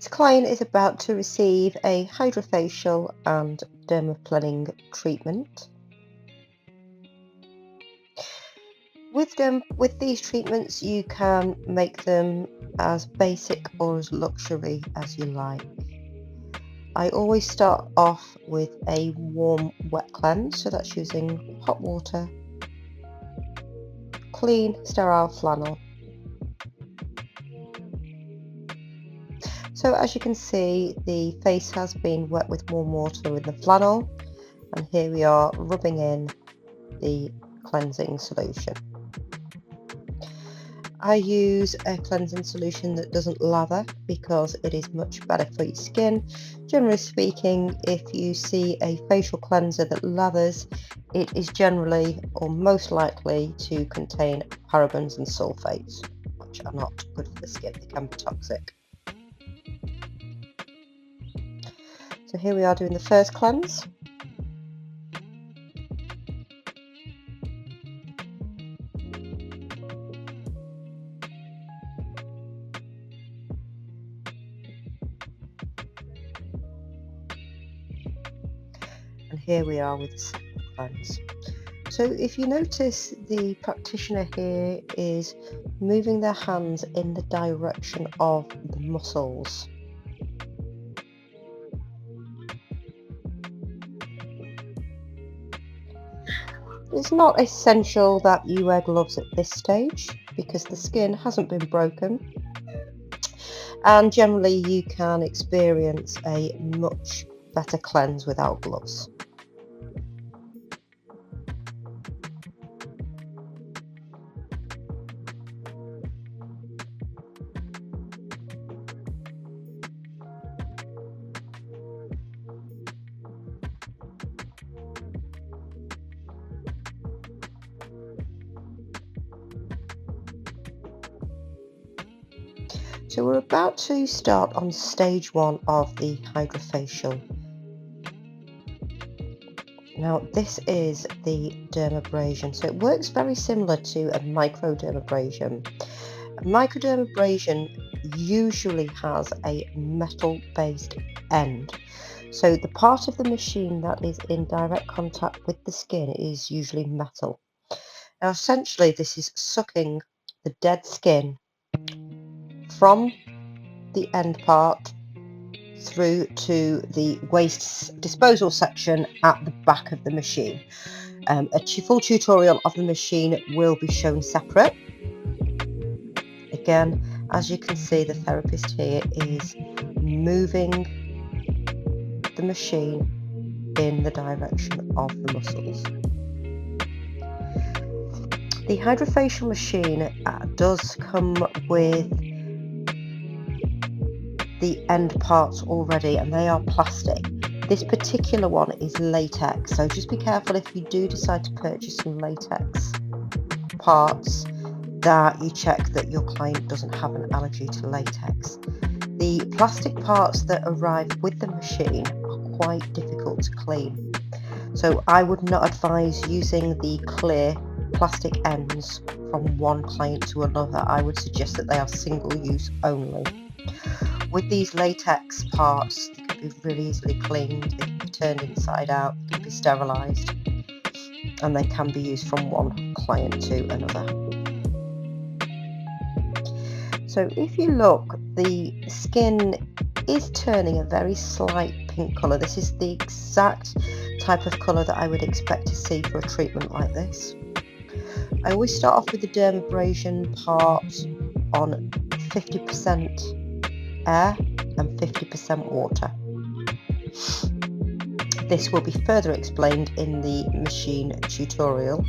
This client is about to receive a HydraFacial and Dermaplaning treatment. With these treatments, you can make them as basic or as luxury as you like. I always start off with a warm wet cleanse, so that's using hot water, clean sterile flannel. So as you can see, the face has been wet with warm water in the flannel, and here we are rubbing in the cleansing solution. I use a cleansing solution that doesn't lather because it is much better for your skin. Generally speaking, if you see a facial cleanser that lathers, it is generally or most likely to contain parabens and sulfates, which are not good for the skin. They can be toxic. So here we are doing the first cleanse. And here we are with the second cleanse. So if you notice, the practitioner here is moving their hands in the direction of the muscles. It's not essential that you wear gloves at this stage because the skin hasn't been broken, and generally you can experience a much better cleanse without gloves. So we're about to start on stage 1 of the HydraFacial. Now this is the dermabrasion, so it works very similar to a microdermabrasion. A microdermabrasion usually has a metal-based end, so the part of the machine that is in direct contact with the skin is usually metal. Now essentially this is sucking the dead skin from the end part through to the waste disposal section at the back of the machine. A full tutorial of the machine will be shown separate. Again, as you can see, the therapist here is moving the machine in the direction of the muscles. The HydraFacial machine does come with the end parts already, and they are plastic. This particular one is latex, so just be careful if you do decide to purchase some latex parts that you check that your client doesn't have an allergy to latex. The plastic parts that arrive with the machine are quite difficult to clean, so I would not advise using the clear plastic ends from one client to another. I would suggest that they are single use only. With these latex parts, they can be really easily cleaned, they can be turned inside out, they can be sterilised, and they can be used from one client to another. So if you look, the skin is turning a very slight pink colour. This is the exact type of colour that I would expect to see for a treatment like this. I always start off with the dermabrasion part on 50% air and 50% water. This will be further explained in the machine tutorial.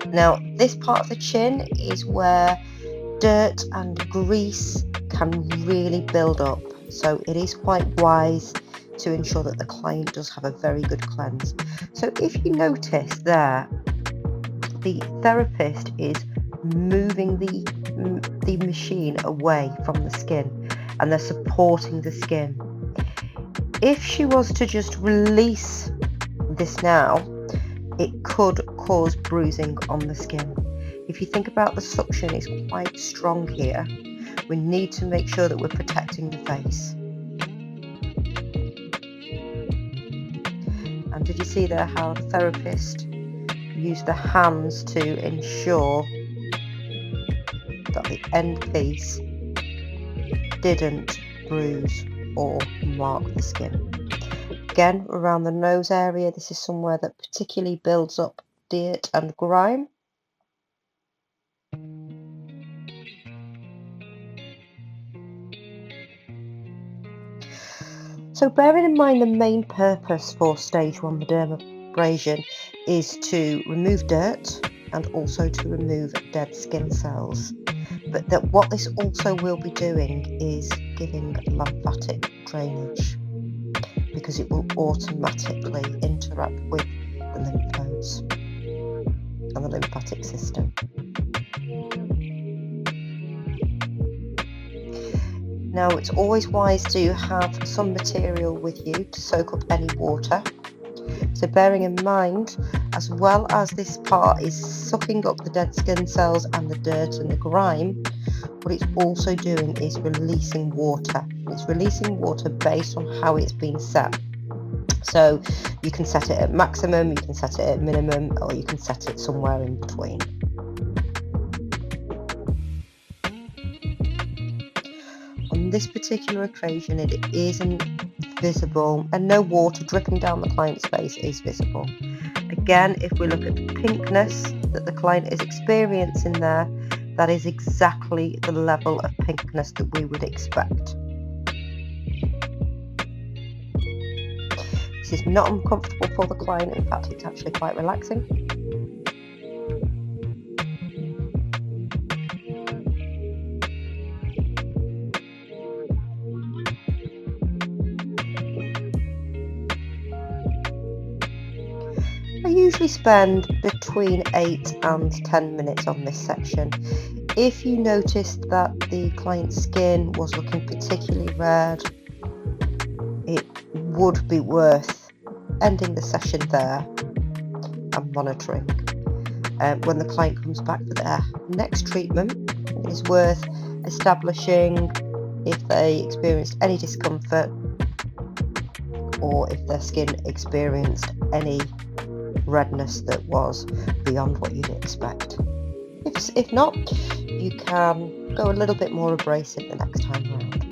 Now this part of the chin is where dirt and grease can really build up, so it is quite wise to ensure that the client does have a very good cleanse. So if you notice there, the therapist is moving the machine away from the skin, and they're supporting the skin. If she was to just release this now, it could cause bruising on the skin. If you think about the suction, it's quite strong here, We need to make sure that we're protecting the face. And did you see there how the therapist used the hands to ensure that the end piece didn't bruise or mark the skin? Again, around the nose area, this is somewhere that particularly builds up dirt and grime. So bearing in mind the main purpose for stage 1 dermabrasion is to remove dirt and also to remove dead skin cells. But that what this also will be doing is giving lymphatic drainage, because it will automatically interact with the lymph nodes and the lymphatic system. Now, it's always wise to have some material with you to soak up any water. So bearing in mind, as well as this part is sucking up the dead skin cells and the dirt and the grime, what it's also doing is releasing water. It's releasing water based on how it's been set. So you can set it at maximum, you can set it at minimum, or you can set it somewhere in between. On this particular occasion, it isn't visible, and no water dripping down the client's face is visible. Again, if we look at the pinkness that the client is experiencing there, that is exactly the level of pinkness that we would expect. This is not uncomfortable for the client, in fact it's actually quite relaxing. I usually spend between 8 and 10 minutes on this section. If you noticed that the client's skin was looking particularly red, it would be worth ending the session there and monitoring. When the client comes back for their next treatment, it is worth establishing if they experienced any discomfort or if their skin experienced any redness that was beyond what you'd expect. If not, you can go a little bit more abrasive the next time round.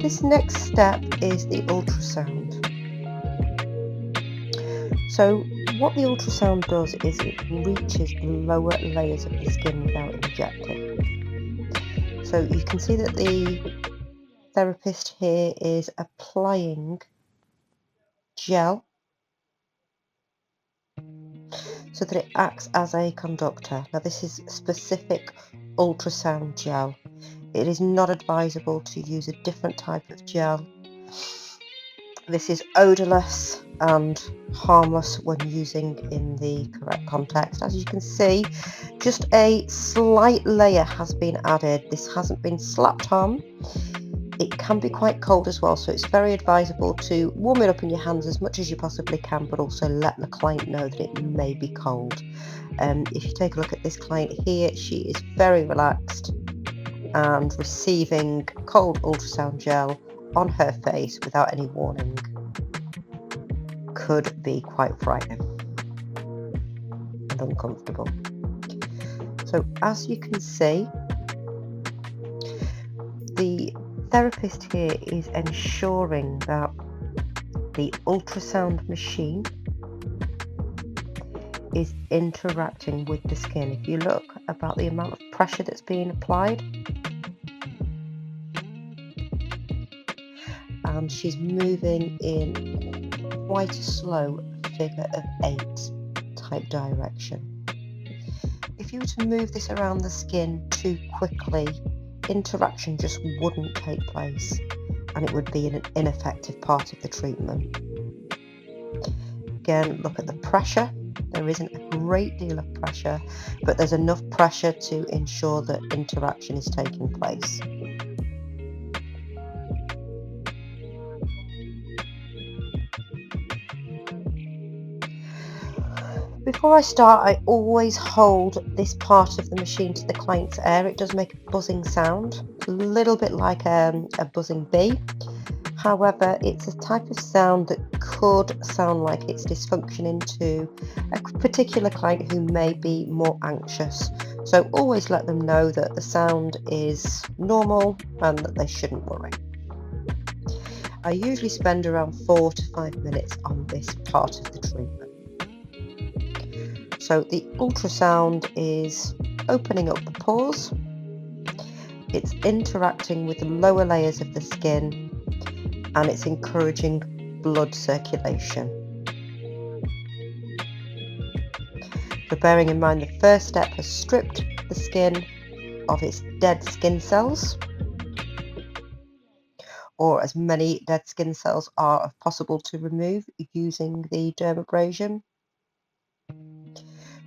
This next step is the ultrasound. So what the ultrasound does is it reaches the lower layers of the skin without injecting. So you can see that the therapist here is applying gel so that it acts as a conductor. Now this is specific ultrasound gel. It is not advisable to use a different type of gel. This is odorless and harmless when using in the correct context. As you can see, just a slight layer has been added. This hasn't been slapped on. It can be quite cold as well, so it's very advisable to warm it up in your hands as much as you possibly can, but also let the client know that it may be cold. If you take a look at this client here, she is very relaxed and receiving cold ultrasound gel on her face without any warning could be quite frightening and uncomfortable. So as you can see, the therapist here is ensuring that the ultrasound machine is interacting with the skin. If you look about the amount of pressure that's being applied, and she's moving in quite a slow figure of 8 type direction. If you were to move this around the skin too quickly, interaction just wouldn't take place and it would be an ineffective part of the treatment. Again, look at the pressure. There isn't a great deal of pressure, but there's enough pressure to ensure that interaction is taking place. Before I start, I always hold this part of the machine to the client's ear. It does make a buzzing sound, a little bit like a buzzing bee. However, it's a type of sound that could sound like it's dysfunction into a particular client who may be more anxious. So always let them know that the sound is normal and that they shouldn't worry. I usually spend around 4 to 5 minutes on this part of the treatment. So the ultrasound is opening up the pores, it's interacting with the lower layers of the skin, and it's encouraging blood circulation. So bearing in mind the first step has stripped the skin of its dead skin cells, or as many dead skin cells are possible to remove using the dermabrasion.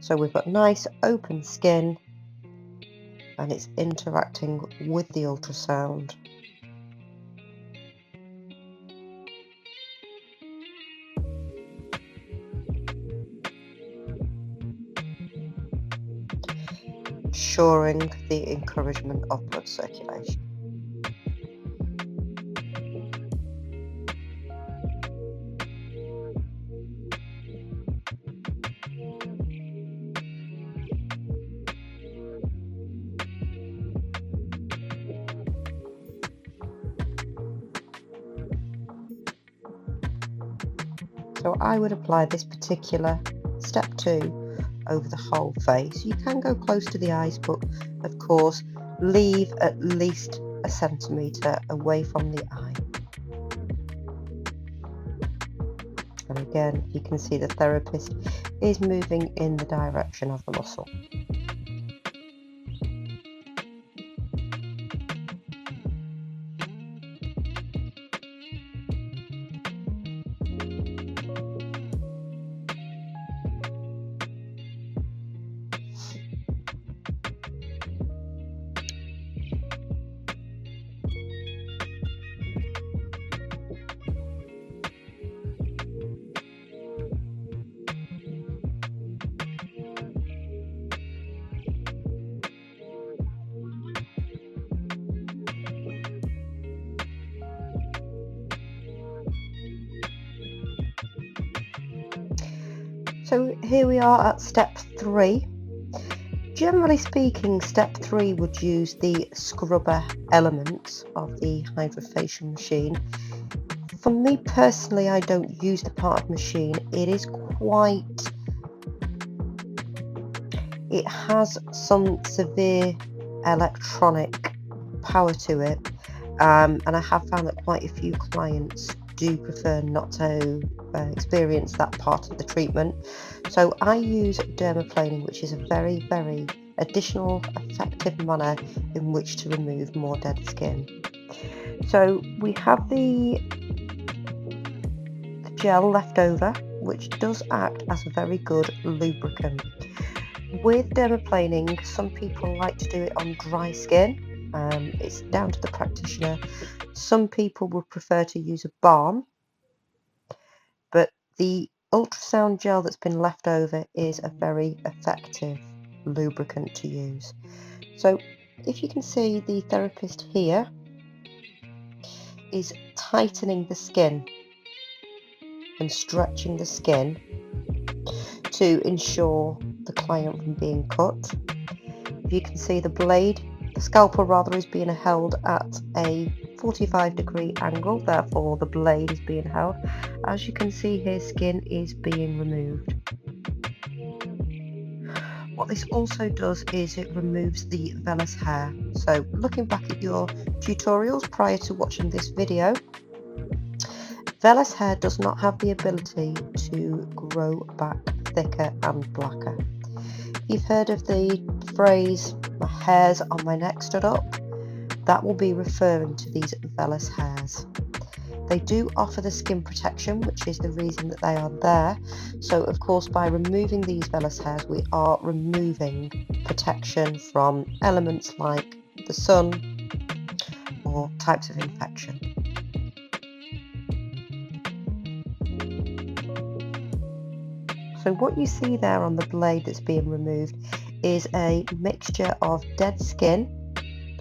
So we've got nice open skin and it's interacting with the ultrasound. Ensuring the encouragement of blood circulation. So I would apply this particular step 2 over the whole face. You can go close to the eyes, but of course leave at least a centimetre away from the eye. And again, you can see the therapist is moving in the direction of the muscle. So here we are at step 3. Generally speaking, step 3 would use the scrubber element of the HydraFacial machine. For me personally, I don't use the part of the machine. It has some severe electronic power to it, and I have found that quite a few clients do prefer not to experience that part of the treatment. So I use dermaplaning, which is a very, very additional effective manner in which to remove more dead skin. So we have the gel left over, which does act as a very good lubricant. With dermaplaning, some people like to do it on dry skin. It's down to the practitioner. Some people would prefer to use a balm, but the ultrasound gel that's been left over is a very effective lubricant to use. So if you can see, the therapist here is tightening the skin and stretching the skin to ensure the client from being cut. If you can see, the scalpel rather, is being held at a 45-degree angle, therefore the blade is being held. As you can see here, skin is being removed. What this also does is it removes the vellus hair. So looking back at your tutorials prior to watching this video, vellus hair does not have the ability to grow back thicker and blacker. You've heard of the phrase, "my hairs on my neck stood up"? That will be referring to these vellus hairs. They do offer the skin protection, which is the reason that they are there. So of course, by removing these vellus hairs, we are removing protection from elements like the sun or types of infection. So what you see there on the blade that's being removed is a mixture of dead skin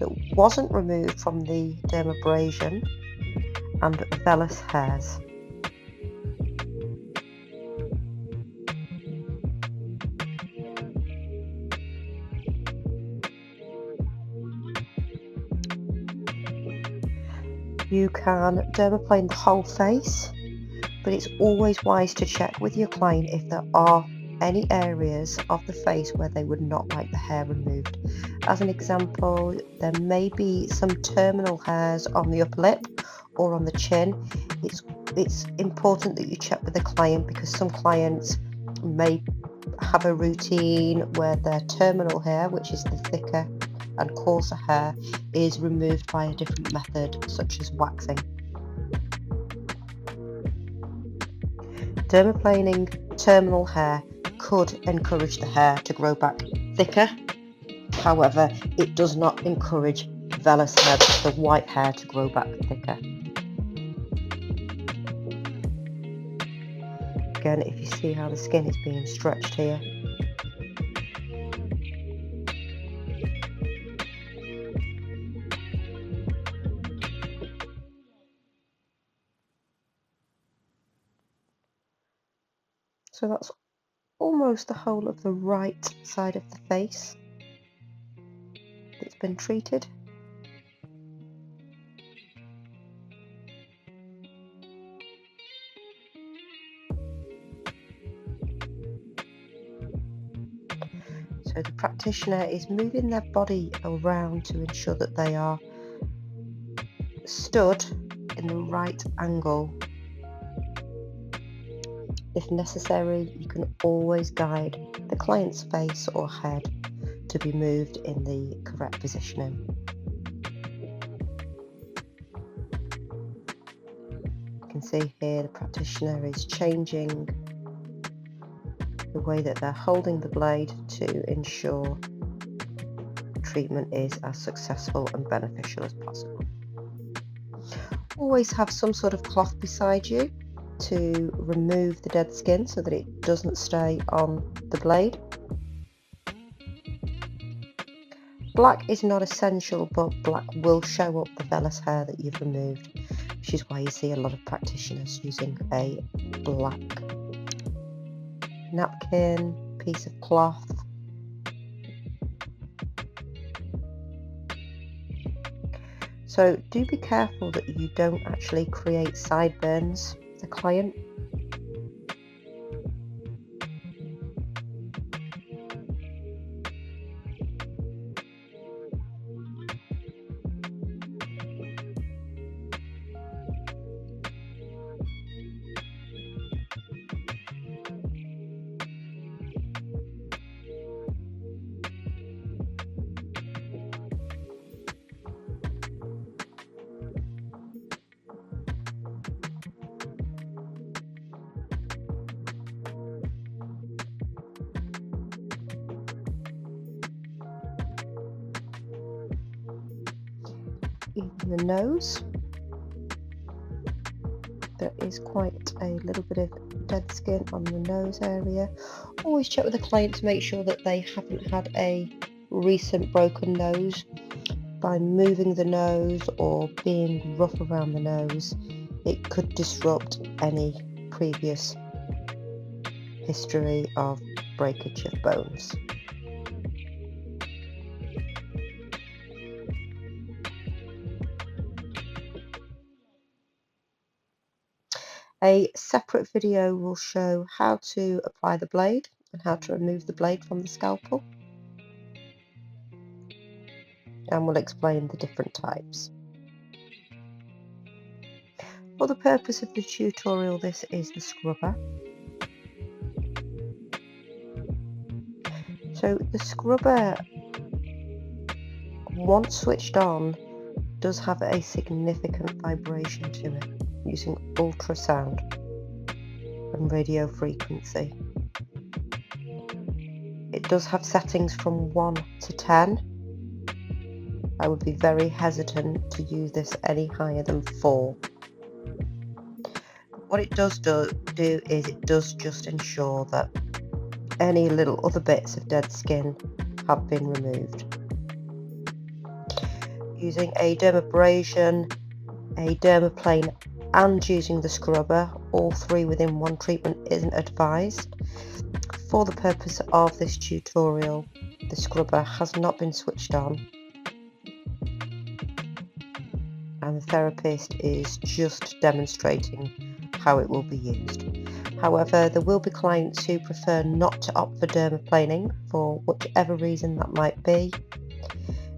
that wasn't removed from the dermabrasion and vellus hairs. You can dermaplane the whole face, but it's always wise to check with your client if there are any areas of the face where they would not like the hair removed. As an example, there may be some terminal hairs on the upper lip or on the chin. It's important that you check with the client, because some clients may have a routine where their terminal hair, which is the thicker and coarser hair, is removed by a different method, such as waxing. Dermaplaning terminal hair could encourage the hair to grow back thicker. However, it does not encourage vellus hair, the white hair, to grow back thicker. Again, if you see how the skin is being stretched here. So that's almost the whole of the right side of the face that's been treated. So the practitioner is moving their body around to ensure that they are stood in the right angle. If necessary, you can always guide the client's face or head to be moved in the correct positioning. You can see here the practitioner is changing the way that they're holding the blade to ensure treatment is as successful and beneficial as possible. Always have some sort of cloth beside you to remove the dead skin so that it doesn't stay on the blade. Black is not essential, but black will show up the vellus hair that you've removed, which is why you see a lot of practitioners using a black napkin, piece of cloth. So do be careful that you don't actually create sideburns for the client. Even the nose, there is quite a little bit of dead skin on the nose area. Always check with the client to make sure that they haven't had a recent broken nose. By moving the nose or being rough around the nose, it could disrupt any previous history of breakage of bones. A separate video will show how to apply the blade and how to remove the blade from the scalpel, and we'll explain the different types. For the purpose of the tutorial, this is the scrubber. So the scrubber, once switched on, does have a significant vibration to it using ultrasound and radio frequency. It does have settings from 1 to 10. I would be very hesitant to use this any higher than 4. What it does do is it does just ensure that any little other bits of dead skin have been removed. Using a dermabrasion, a dermaplane and using the scrubber, all three within one treatment, isn't advised. For the purpose of this tutorial, the scrubber has not been switched on and the therapist is just demonstrating how it will be used. However, there will be clients who prefer not to opt for dermaplaning for whichever reason that might be,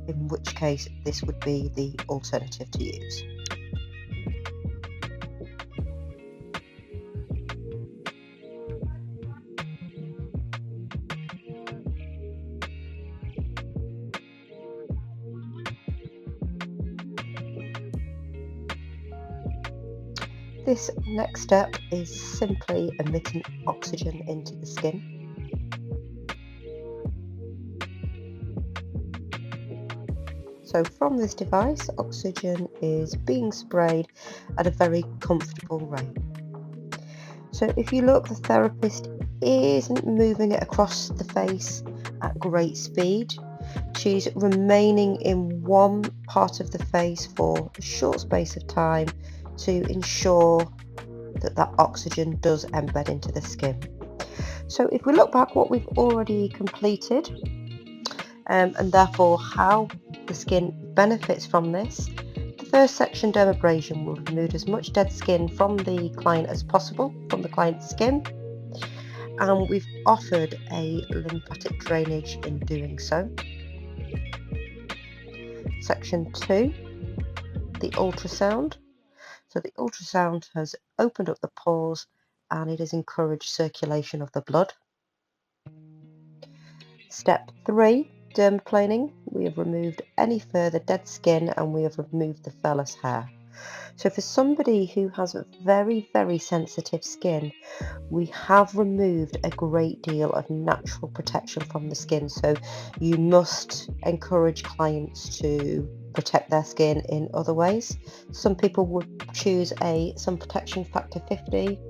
in which case this would be the alternative to use. This next step is simply emitting oxygen into the skin. So from this device, oxygen is being sprayed at a very comfortable rate. So if you look, the therapist isn't moving it across the face at great speed. She's remaining in one part of the face for a short space of time to ensure that that oxygen does embed into the skin. So if we look back what we've already completed, and therefore how the skin benefits from this, the first section, dermabrasion, will remove as much dead skin from the client as possible, from the client's skin, and we've offered a lymphatic drainage in doing so. Section 2, the ultrasound. So the ultrasound has opened up the pores and it has encouraged circulation of the blood. Step 3, dermaplaning. We have removed any further dead skin and we have removed the vellus hair. So for somebody who has very, very sensitive skin, we have removed a great deal of natural protection from the skin. So you must encourage clients to protect their skin in other ways. Some people would choose a sun protection factor 50.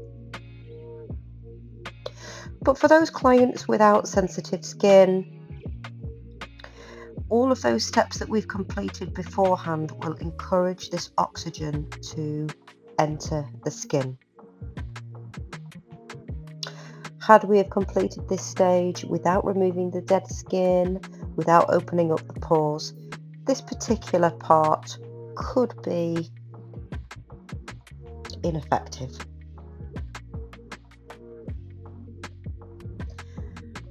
But for those clients without sensitive skin, all of those steps that we've completed beforehand will encourage this oxygen to enter the skin. Had we have completed this stage without removing the dead skin, without opening up the pores, this particular part could be ineffective.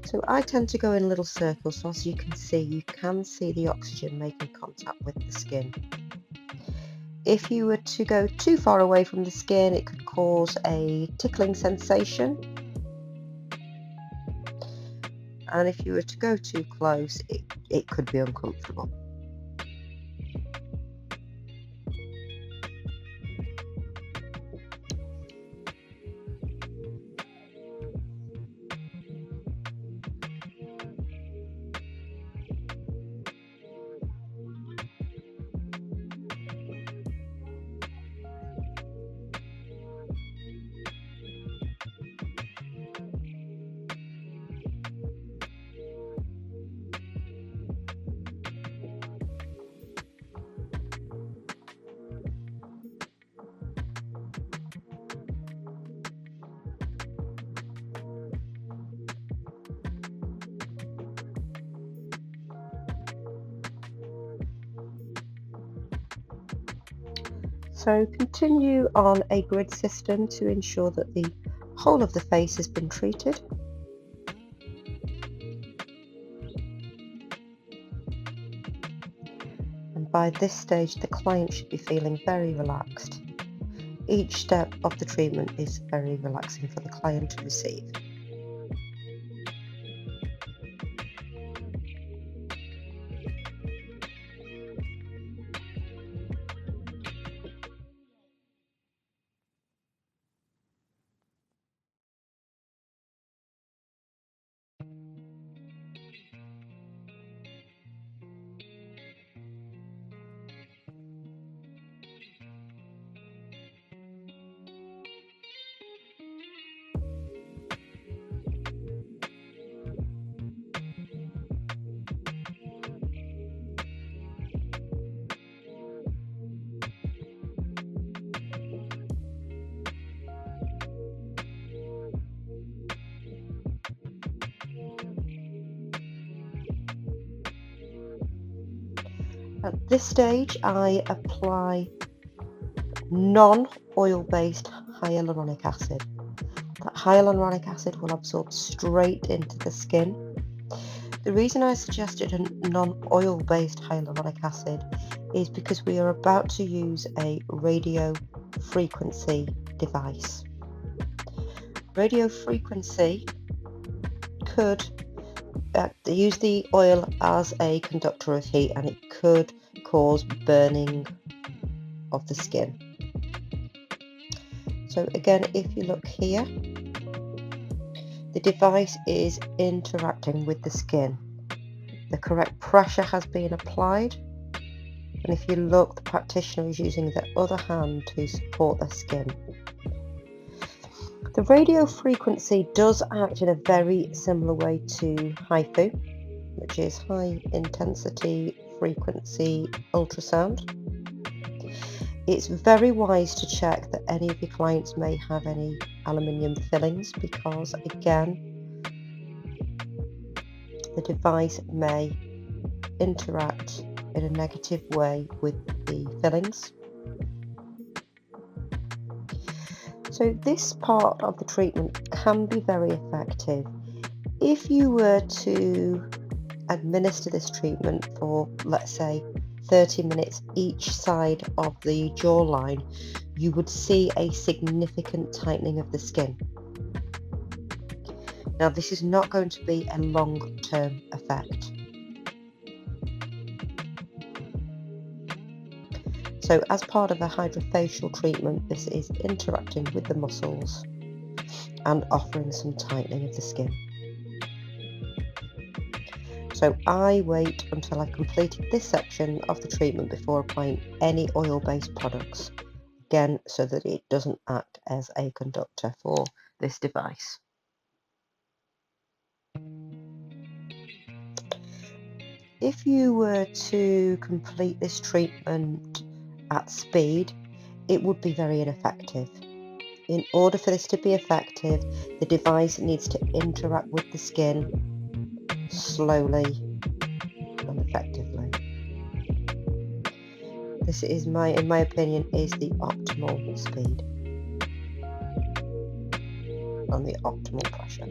So I tend to go in little circles, so as you can see the oxygen making contact with the skin. If you were to go too far away from the skin, it could cause a tickling sensation. And if you were to go too close, it could be uncomfortable. So continue on a grid system to ensure that the whole of the face has been treated. And by this stage, the client should be feeling very relaxed. Each step of the treatment is very relaxing for the client to receive. At this stage, I apply non-oil-based hyaluronic acid. That hyaluronic acid will absorb straight into the skin. The reason I suggested a non-oil-based hyaluronic acid is because we are about to use a radio frequency device. Radio frequency could use the oil as a conductor of heat, and it could cause burning of the skin. So again, if you look here, the device is interacting with the skin. The correct pressure has been applied, and if you look, the practitioner is using the other hand to support the skin. The radio frequency does act in a very similar way to HIFU, which is high intensity frequency ultrasound. It's very wise to check that any of your clients may have any aluminium fillings, because again, the device may interact in a negative way with the fillings. So this part of the treatment can be very effective. If you were to administer this treatment for, let's say, 30 minutes each side of the jawline, you would see a significant tightening of the skin. Now, this is not going to be a long-term effect. So as part of a HydraFacial treatment, this is interacting with the muscles and offering some tightening of the skin. So I wait until I've completed this section of the treatment before applying any oil-based products, again, so that it doesn't act as a conductor for this device. If you were to complete this treatment at speed, it would be very ineffective. In order for this to be effective, the device needs to interact with the skin slowly and effectively. This is in my opinion, is the optimal speed and the optimal pressure.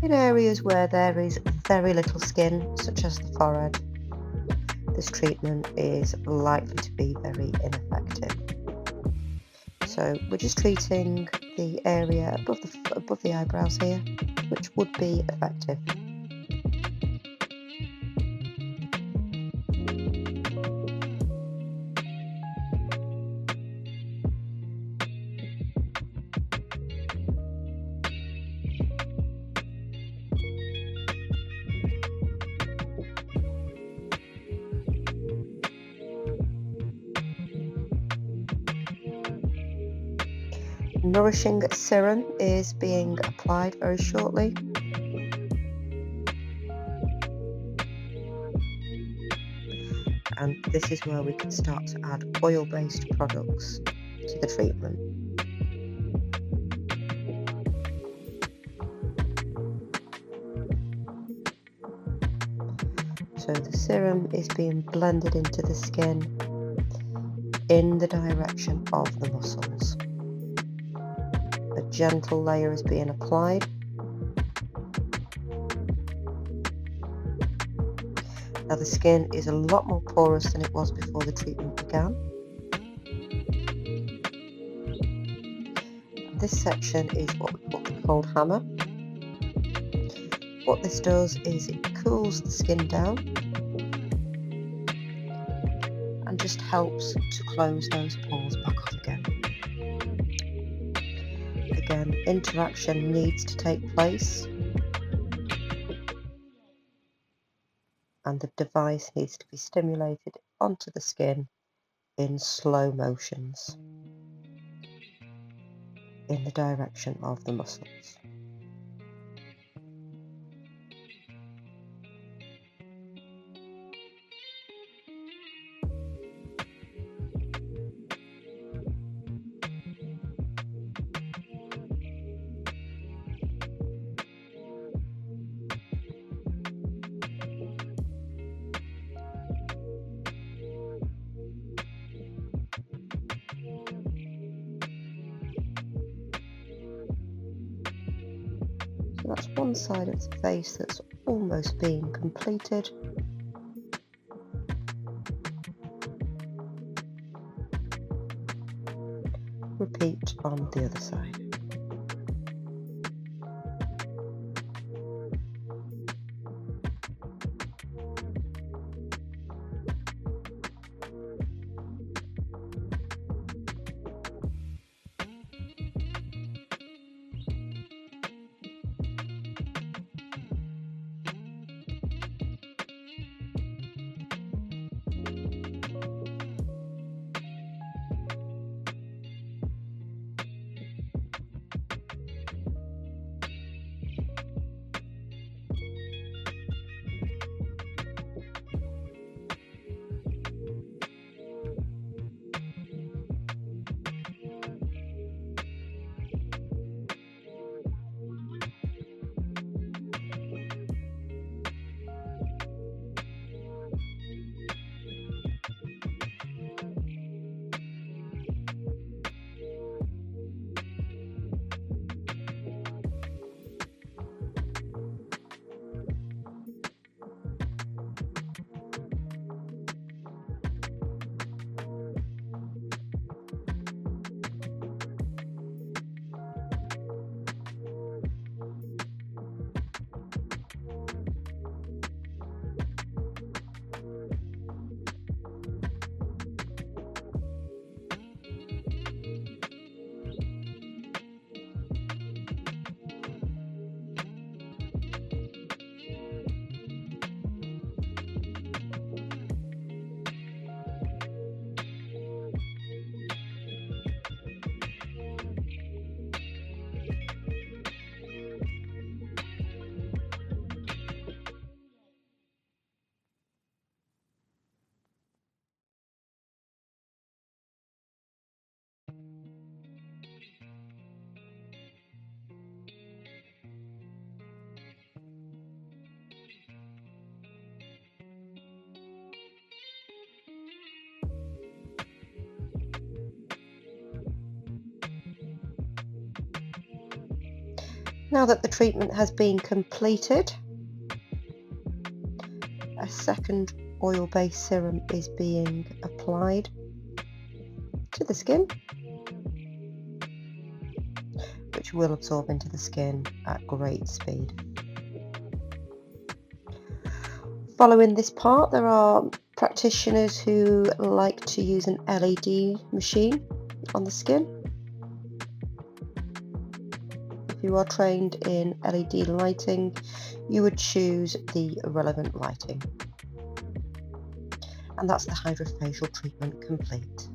In areas where there is very little skin, such as the forehead, this treatment is likely to be very ineffective. So we're just treating the area above the eyebrows here, which would be effective. Nourishing serum is being applied very shortly. And this is where we can start to add oil-based products to the treatment. So the serum is being blended into the skin in the direction of the muscles. A gentle layer is being applied. Now the skin is a lot more porous than it was before the treatment began. This section is what we call the cold hammer. What this does is it cools the skin down and just helps to close those pores back off again. Again, interaction needs to take place, and the device needs to be stimulated onto the skin in slow motions in the direction of the muscles. So that's one side of the face that's almost being completed. Repeat on the other side. Now that the treatment has been completed, a second oil-based serum is being applied to the skin, which will absorb into the skin at great speed. Following this part, there are practitioners who like to use an LED machine on the skin. If you are trained in LED lighting, you would choose the relevant lighting. And that's the HydraFacial treatment complete.